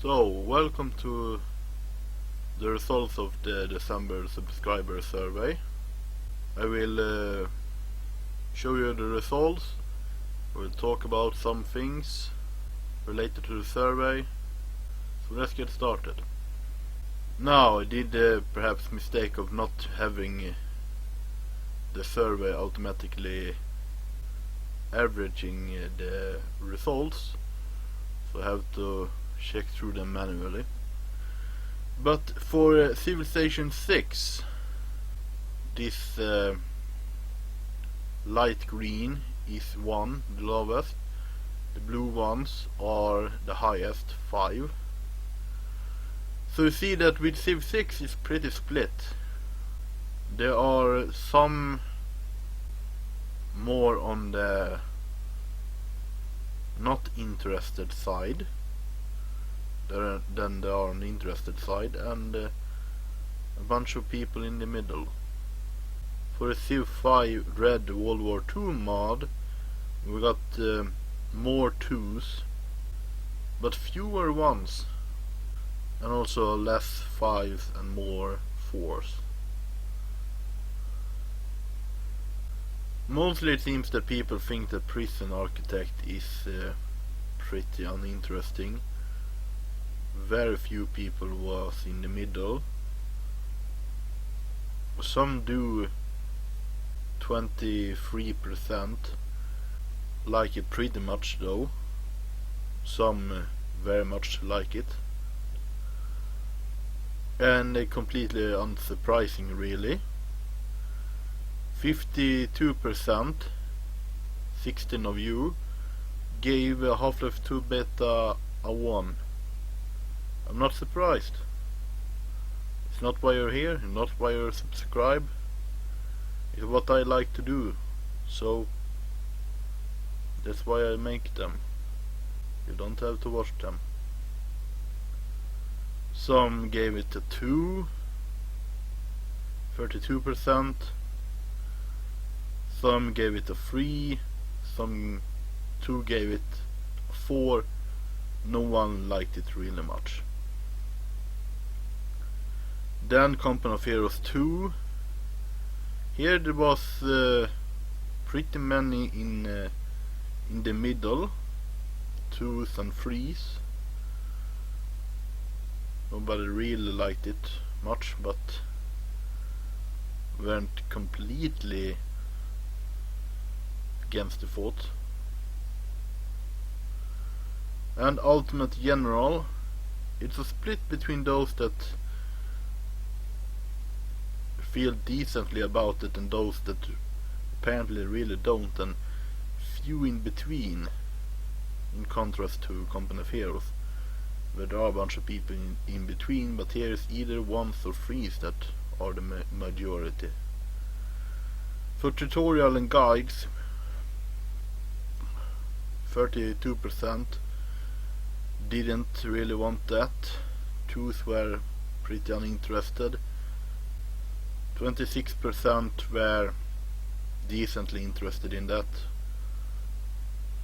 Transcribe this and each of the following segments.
So, welcome to the results of the December subscriber survey. I will show you the results. We'll talk about some things related to the survey. So let's get started. Now, I did perhaps mistake of not having the survey automatically averaging the results, so I have to check through them manually. But for Civilization 6, this light green is 1, the lowest. The blue ones are the highest, 5. So you see that with Civ 6 it's pretty split. There are some more on the not interested side than there are on the interested side, and a bunch of people in the middle. For the Civ 5 Red World War II mod, we got more 2s, but fewer 1s, and also less 5s and more 4s. Mostly it seems that people think that Prison Architect is pretty uninteresting. Very few people was in the middle. Some do 23% like it pretty much though. Some very much like it. And completely unsurprising really. 52%, 16 of you, gave Half-Life 2 Beta a 1. I'm not surprised. It's not why you're here, not why you're subscribed. It's what I like to do. So that's why I make them. You don't have to watch them. Some gave it a 2, 32%. Some gave it a 3, some 2 gave it a 4. No one liked it really much. Then Company of Heroes 2. Here there was pretty many in the middle, 2s and 3s. Nobody really liked it much, but weren't completely against the thought. And Ultimate General, it's a split between those that feel decently about it and those that apparently really don't, and few in between, in contrast to Company of Heroes, where there are a bunch of people in between, but here is either 1s or 3s that are the majority. For tutorial and guides, 32% didn't really want that. 2s were pretty uninterested. 26% were decently interested in that.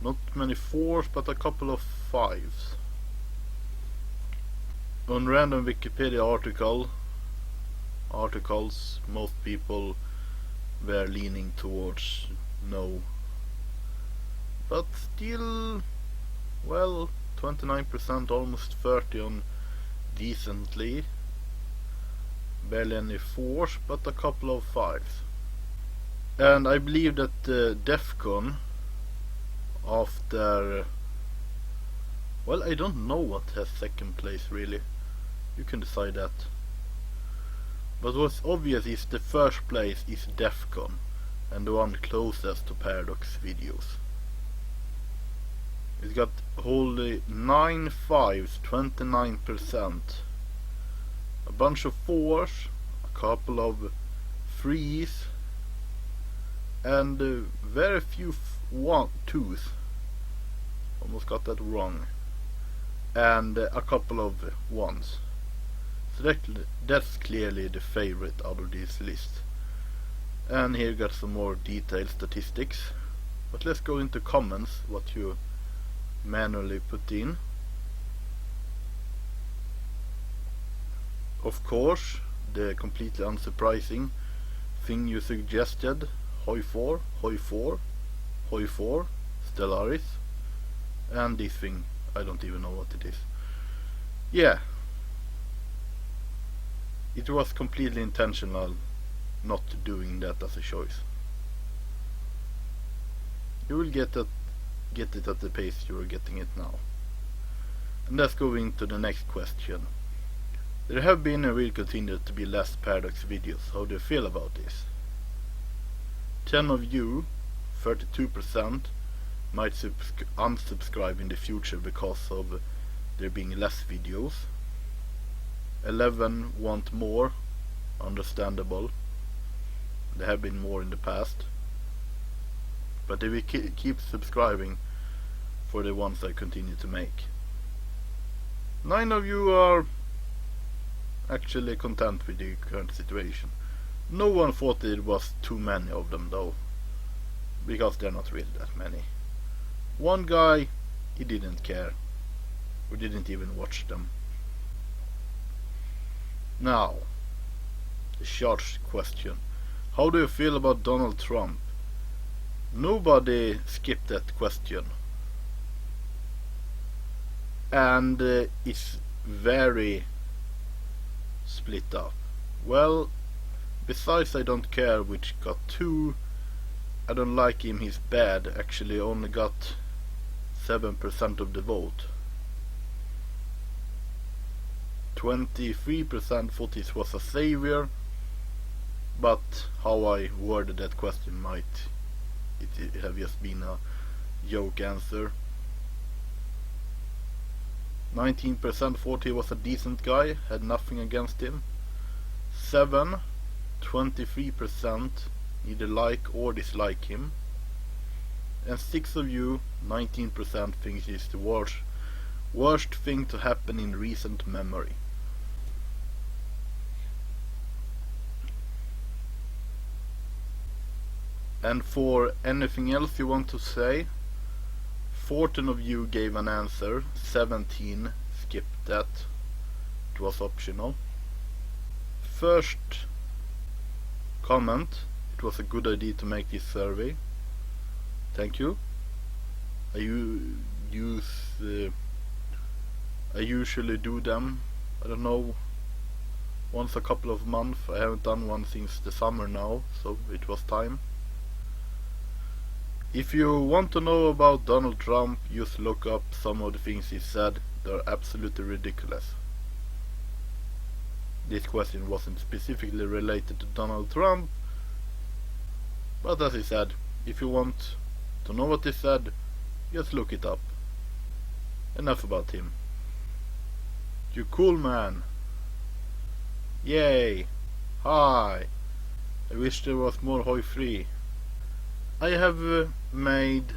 Not many 4s, but a couple of 5s. On random Wikipedia articles, most people were leaning towards no. But still, well, 29%, almost 30 on decently. Barely any 4s, but a couple of 5s. And I believe that Defcon, after, well, I don't know what has second place really. You can decide that. But what's obvious is the first place is Defcon, and the one closest to Paradox videos. It got wholly 9 5s, 29%. A bunch of 4s, a couple of 3s, and very few 2s. Almost got that wrong. And a couple of 1s. So that's clearly the favorite out of this list. And here you got some more detailed statistics. But let's go into comments, what you manually put in. Of course, the completely unsurprising thing you suggested, Hoi 4, Hoi 4, Hoi 4, Stellaris, and this thing, I don't even know what it is. Yeah, it was completely intentional not doing that as a choice. You will get it at the pace you are getting it now. And let's go into the next question. There have been and will continue to be less Paradox videos. How do you feel about this? 10 of you, 32%, might unsubscribe in the future because of there being less videos. 11 want more, understandable. There have been more in the past. But they will keep subscribing for the ones I continue to make. 9 of you are actually content with the current situation. No one thought it was too many of them though, because they're not really that many. One guy, he didn't care. We didn't even watch them. Now, the short question. How do you feel about Donald Trump? Nobody skipped that question. And it's very split up. Well, besides I don't care which got 2, I don't like him, he's bad. Actually only got 7% of the vote. 23% thought he was a savior, but how I worded that question might it have just been a joke answer. 19% thought he was a decent guy, had nothing against him. 23% either like or dislike him. And 6 of you, 19%, thinks he's the worst thing to happen in recent memory. And for anything else you want to say, 14 of you gave an answer, 17 skipped that. It was optional. First comment, it was a good idea to make this survey. Thank you. I usually do them, I don't know, once a couple of months. I haven't done one since the summer now, so it was time. If you want to know about Donald Trump, just look up some of the things he said. They're absolutely ridiculous. This question wasn't specifically related to Donald Trump, but as he said, if you want to know what he said, just look it up. Enough about him. You cool man. Yay. Hi. I wish there was more Hoi 3. I have made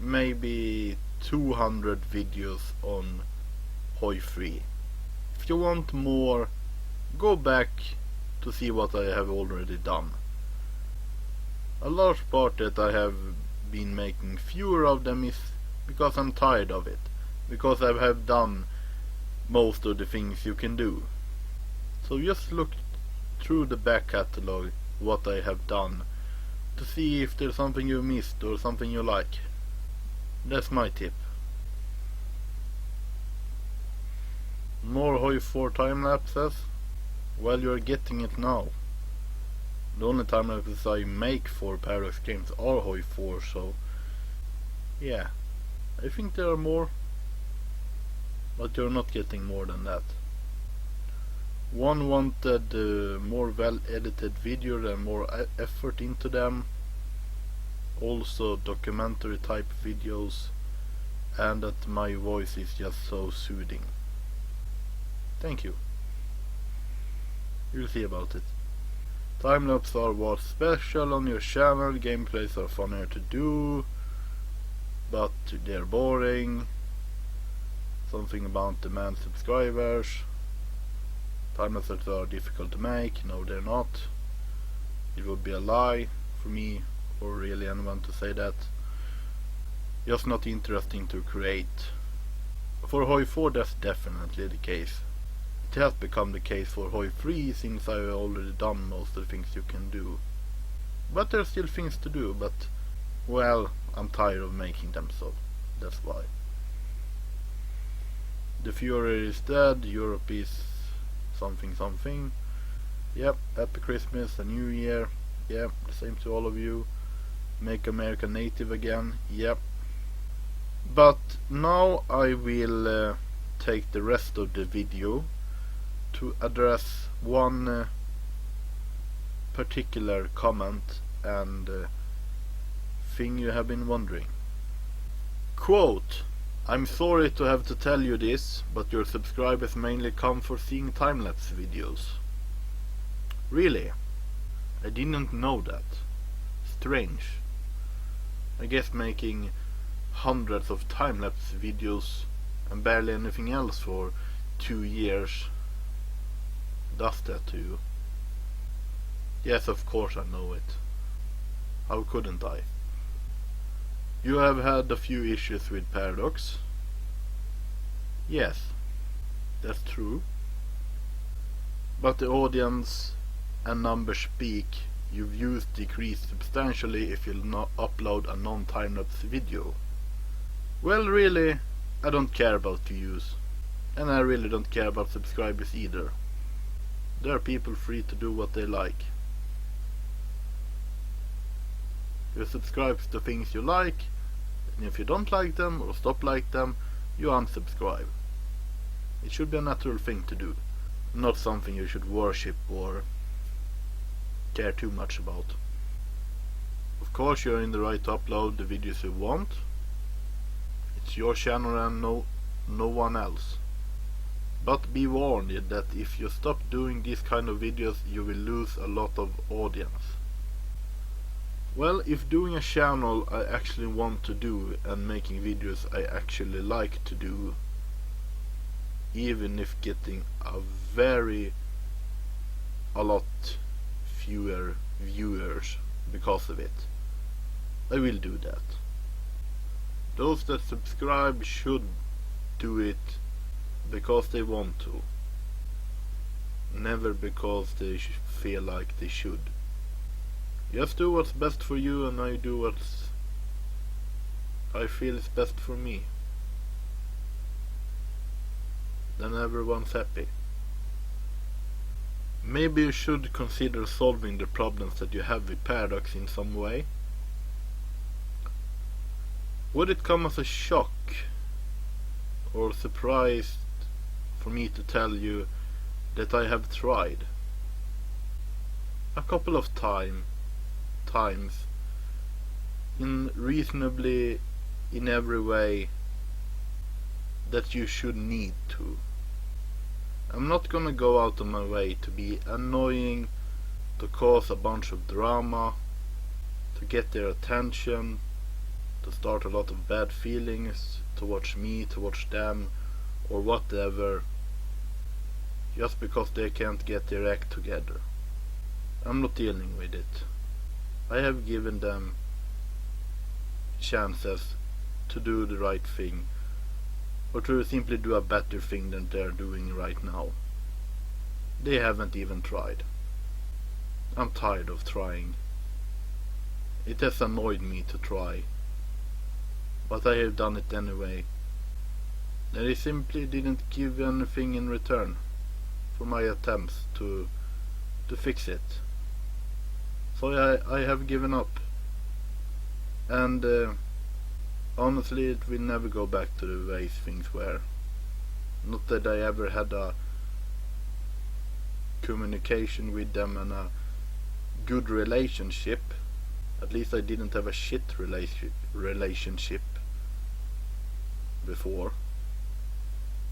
maybe 200 videos on Hoi 3. If you want more, go back to see what I have already done. A large part that I have been making fewer of them is because I'm tired of it. Because I have done most of the things you can do. So just look through the back catalog what I have done to see if there's something you missed or something you like. That's my tip. More Hoi 4 time lapses? Well, you're getting it now. The only time lapses I make for Paradox games are Hoi 4, so yeah. I think there are more, but you're not getting more than that. One wanted more well edited video and more effort into them, also documentary type videos, and that my voice is just so soothing. Thank you. You'll see about it. Timelapse are what's special on your channel. Gameplays are funnier to do, but they're boring. Something about demand subscribers. Timelapses are difficult to make. No, they're not. It would be a lie for me or really anyone to say that. Just not interesting to create. For Hoi 4 that's definitely the case. It has become the case for Hoi 3 since I've already done most of the things you can do. But there's still things to do, but well, I'm tired of making them, so that's why. The Fuhrer is dead, Europe is something. Yep, happy Christmas, a new year. Yep, the same to all of you. Make America native again. Yep. But now I will take the rest of the video to address one particular comment and thing you have been wondering. Quote, "I'm sorry to have to tell you this, but your subscribers mainly come for seeing time-lapse videos." Really? I didn't know that. Strange. I guess making hundreds of time-lapse videos and barely anything else for 2 years does that to you. Yes, of course I know it. How couldn't I? You have had a few issues with Paradox. Yes, that's true. But the audience and numbers speak. Your views decrease substantially if you not upload a non-time-lapse video. Well, really, I don't care about views. And I really don't care about subscribers either. There are people free to do what they like. You subscribe to things you like, and if you don't like them or stop like them, you unsubscribe. It should be a natural thing to do, not something you should worship or care too much about. Of course you're in the right to upload the videos you want. It's your channel and no one else. But be warned that if you stop doing these kind of videos, you will lose a lot of audience. Well, if doing a channel I actually want to do and making videos I actually like to do, even if getting a lot fewer viewers because of it, I will do that. Those that subscribe should do it because they want to, never because they feel like they should. Just do what's best for you, and I do what I feel is best for me. Then everyone's happy. Maybe you should consider solving the problems that you have with Paradox in some way. Would it come as a shock or surprise for me to tell you that I have tried a couple of times in reasonably in every way that you should need to? I'm not gonna go out of my way to be annoying, to cause a bunch of drama, to get their attention, to start a lot of bad feelings towards me, towards them, or whatever, just because they can't get their act together. I'm not dealing with it. I have given them chances to do the right thing, or to simply do a better thing than they're doing right now. They haven't even tried. I'm tired of trying. It has annoyed me to try, but I have done it anyway. They simply didn't give anything in return for my attempts to fix it. So I have given up. And honestly, it will never go back to the way things were. Not that I ever had a communication with them and a good relationship. At least I didn't have a shit relationship before.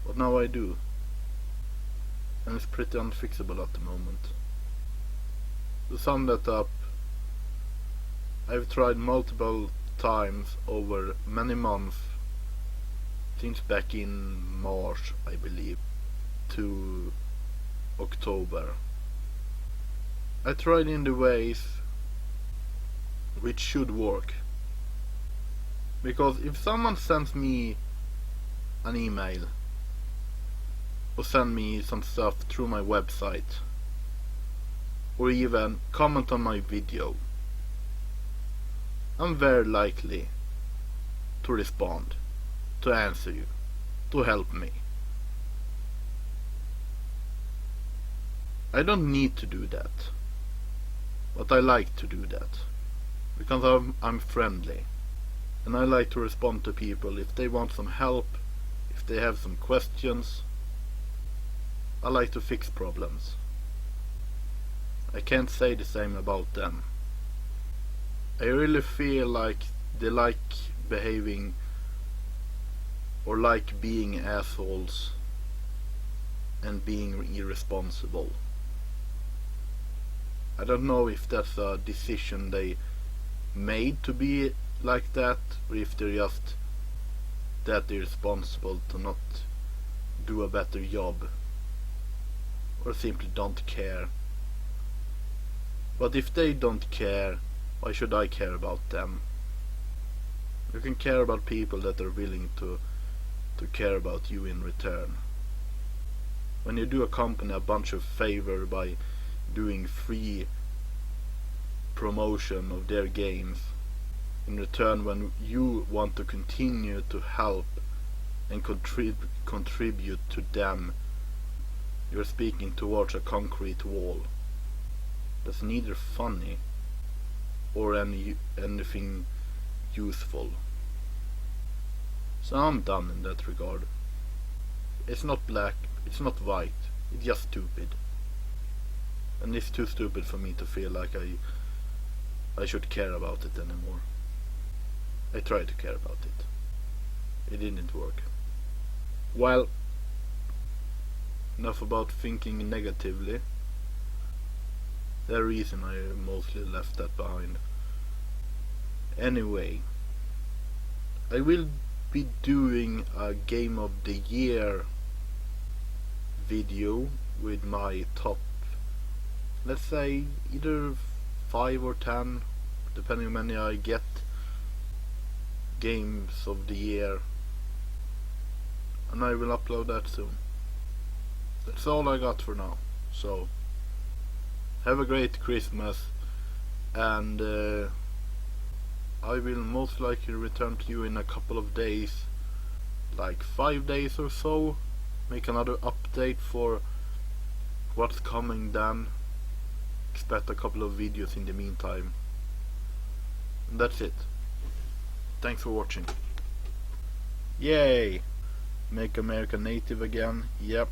But now I do. And it's pretty unfixable at the moment. To sum that up, I've tried multiple times over many months, since back in March, I believe, to October. I tried in the ways which should work. Because if someone sends me an email or or send me some stuff through my website, or even comment on my video, I'm very likely to respond, to answer you, to help me. I don't need to do that, but I like to do that, because I'm friendly, and I like to respond to people if they want some help, if they have some questions. I like to fix problems. I can't say the same about them. I really feel like they like behaving or like being assholes and being irresponsible. I don't know if that's a decision they made to be like that, or if they're just that irresponsible to not do a better job, or simply don't care. But if they don't care, why should I care about them? You can care about people that are willing to care about you in return. When you do a company a bunch of favor by doing free promotion of their games, in return when you want to continue to help and contribute to them, you're speaking towards a concrete wall. That's neither funny or anything useful. So I'm done in that regard. It's not black, it's not white, it's just stupid. And it's too stupid for me to feel like I should care about it anymore. I tried to care about it. It didn't work. Well, enough about thinking negatively. The reason I mostly left that behind. Anyway, I will be doing a Game of the Year video with my top, let's say, either 5 or 10, depending on how many I get, games of the year, and I will upload that soon. That's all I got for now. So have a great Christmas, and I will most likely return to you in a couple of days, like 5 days or so, make another update for what's coming then. Expect a couple of videos in the meantime. And that's it. Thanks for watching. Yay! Make America native again. Yep.